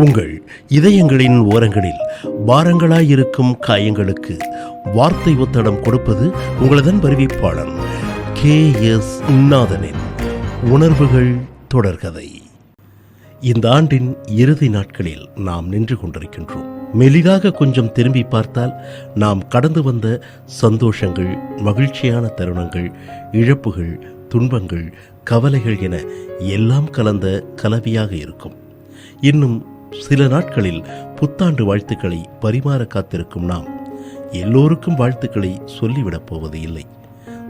உங்கள் இதயங்களின் ஓரங்களில் பாரங்களாயிருக்கும் காயங்களுக்கு வார்த்தை ஒத்தடம் கொடுப்பது உங்களதன் அறிவிப்பாளன் KS நாதனின் உணர்வுகள் தொடர்கதை. இந்த ஆண்டின் இறுதி நாட்களில் நாம் நின்று கொண்டிருக்கின்றோம். மெலிதாக கொஞ்சம் திரும்பி பார்த்தால் நாம் கடந்து வந்த சந்தோஷங்கள், மகிழ்ச்சியான தருணங்கள், இழப்புகள், துன்பங்கள், கவலைகள் என எல்லாம் கலந்த கலவையாக இருக்கும். இன்னும் சில நாட்களில் புத்தாண்டு வாழ்த்துக்களை பரிமாற காத்திருக்கும் நாம் எல்லோருக்கும் வாழ்த்துக்களை சொல்லிவிடப் போவது இல்லை.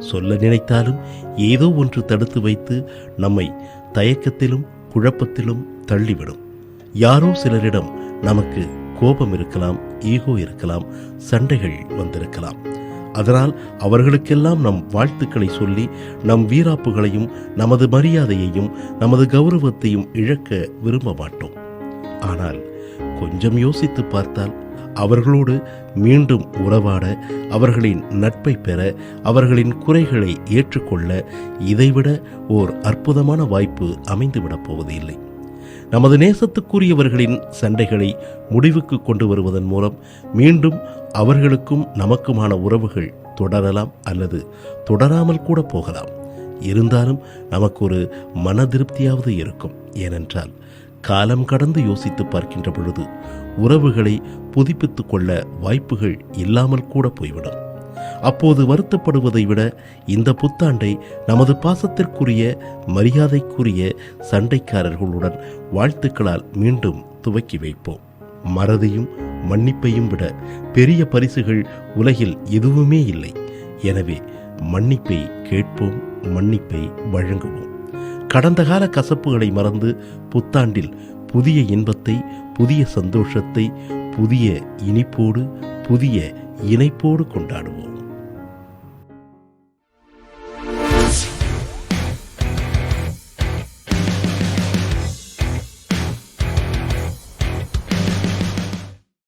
சொல்ல நினைத்தாலும் ஏதோ ஒன்று தடுத்து வைத்து நம்மை தயக்கத்திலும் குழப்பத்திலும் தள்ளிவிடும். யாரோ சிலரிடம் நமக்கு கோபம் இருக்கலாம், ஈகோ இருக்கலாம், சண்டைகள் வந்திருக்கலாம். அதனால் அவர்களுக்கெல்லாம் நம் வாழ்த்துக்களை சொல்லி நம் வீராப்புகளையும் நமது மரியாதையையும் நமது கௌரவத்தையும் இழக்க விரும்ப மாட்டோம். ஆனால் கொஞ்சம் யோசித்து பார்த்தால் அவர்களோடு மீண்டும் உறவாட, அவர்களின் நட்பை பெற, அவர்களின் குறைகளை ஏற்றுக்கொள்ள இதைவிட ஓர் அற்புதமான வாய்ப்பு அமைந்துவிடப் போவது இல்லை. நமது நேசத்துக்குரியவர்களின் சண்டைகளை முடிவுக்கு கொண்டு வருவதன் மூலம் மீண்டும் அவர்களுக்கும் நமக்குமான உறவுகள் தொடரலாம் அல்லது தொடராமல் கூட போகலாம். இருந்தாலும் நமக்கு ஒரு மன திருப்தியாவது இருக்கும். ஏனென்றால் காலம் கடந்து யோசித்து பார்க்கின்ற பொழுது உறவுகளை புதுப்பித்துக் கொள்ள வாய்ப்புகள் இல்லாமல் கூட போய்விடும். அப்போது வருத்தப்படுவதை விட இந்த புத்தாண்டை நமது பாசத்திற்குரிய, மரியாதைக்குரிய சண்டைக்காரர்களுடன் வாழ்த்துக்களால் மீண்டும் துவக்கி வைப்போம். மறதியும் மன்னிப்பையும் விட பெரிய பரிசுகள் உலகில் எதுவுமே இல்லை. எனவே மன்னிப்பை கேட்போம், மன்னிப்பை வழங்குவோம். கடந்த கால கசப்புகளை மறந்து புத்தாண்டில் புதிய இன்பத்தை, புதிய சந்தோஷத்தை, புதிய இனிப்போடு, புதிய இணைப்போடு கொண்டாடுவோம்.